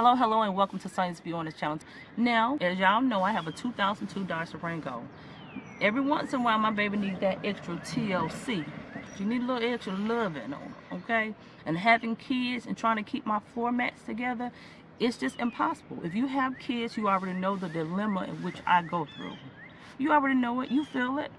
Hello, and welcome to Sonyabeonit channel. Now, as y'all know, I have a 2002 Dodge Durango. Every once in a while, my baby needs that extra TLC. She needs a little extra loving on her, okay? And having kids and trying to keep my floor mats together, it's just impossible. If you have kids, you already know the dilemma in which I go through. You already know it, you feel it.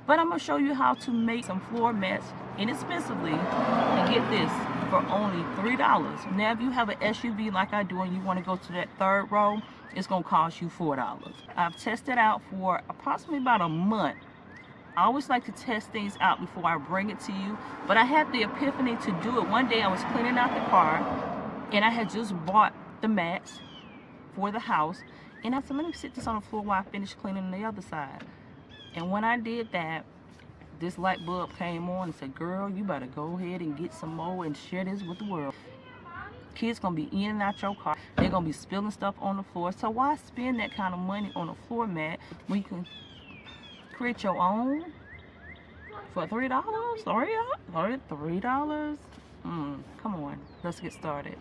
But I'm gonna show you how to make some floor mats inexpensively, and get this, for only $3. Now, if you have an SUV like I do and you wanna go to that third row, it's gonna cost you $4. I've tested out for approximately about a month. I always like to test things out before I bring it to you, but I had the epiphany to do it. One day I was cleaning out the car, and I had just bought the mats for the house, and I said, let me sit this on the floor while I finish cleaning the other side. And when I did that, this light bulb came on and said, girl, you better go ahead and get some more and share this with the world. Kids gonna be in and out your car. They're gonna be spilling stuff on the floor. So why spend that kind of money on a floor mat when you can create your own for $3? $3? Come on, let's get started.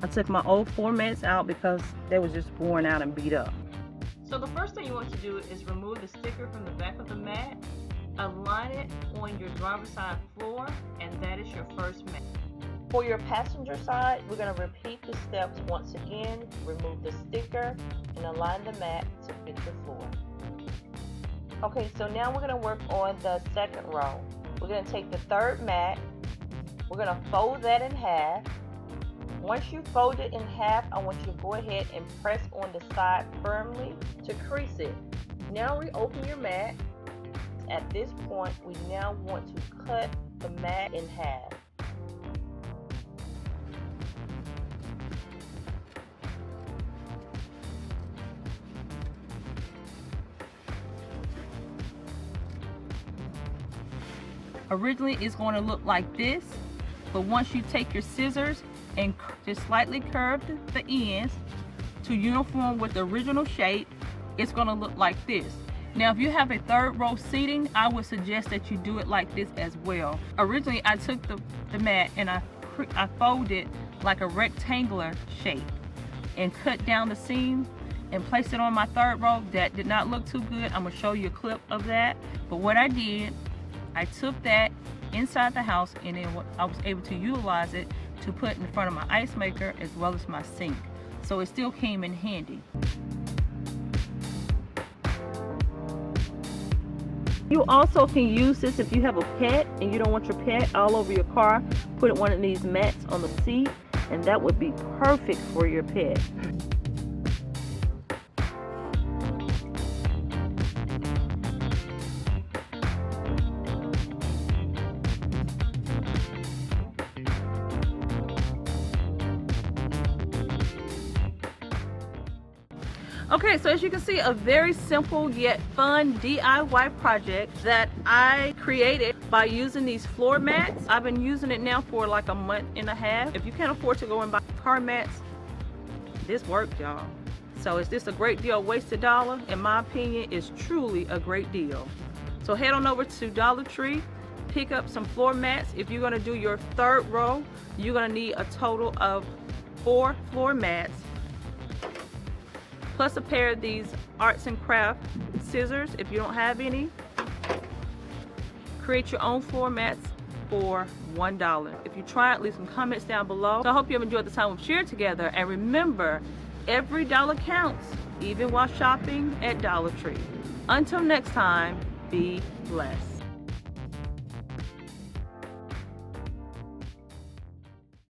I took my old floor mats out because they was just worn out and beat up. So the first thing you want to do is remove the sticker from the back of the mat, align it on your driver's side floor, and that is your first mat. For your passenger side, we're going to repeat the steps once again. Remove the sticker and align the mat to fit your floor. Okay, so now we're going to work on the second row. We're going to take the third mat, we're going to fold that in half. Once you fold it in half, I want you to go ahead and press on the side firmly to crease it. Now reopen your mat. At this point, we now want to cut the mat in half. Originally, it's going to look like this, but once you take your scissors and just slightly curve the ends to uniform with the original shape, it's going to look like this. Now, if you have a third row seating, I would suggest that you do it like this as well. Originally, I took the mat and I folded like a rectangular shape and cut down the seam and placed it on my third row. That did not look too good. I'm gonna show you a clip of that. But what I did, I took that inside the house, and then I was able to utilize it to put in front of my ice maker as well as my sink. So it still came in handy. You also can use this if you have a pet and you don't want your pet all over your car. Put one of these mats on the seat, and that would be perfect for your pet. Okay, so as you can see, a very simple yet fun DIY project that I created by using these floor mats. I've been using it now for like a month and a half. If you can't afford to go and buy car mats, this worked, y'all. So is this a great deal, wasted dollar? In my opinion, it's truly a great deal. So head on over to DollarTree, pick up some floor mats. If you're gonna do your third row, you're gonna need a total of 4 floor mats, plus a pair of these arts and craft scissors if you don't have any. Create your own floor mats for $1. If you try it, leave some comments down below. So I hope you have enjoyed the time we've shared together, and remember, every dollar counts, even while shopping at Dollar Tree. Until next time, be blessed.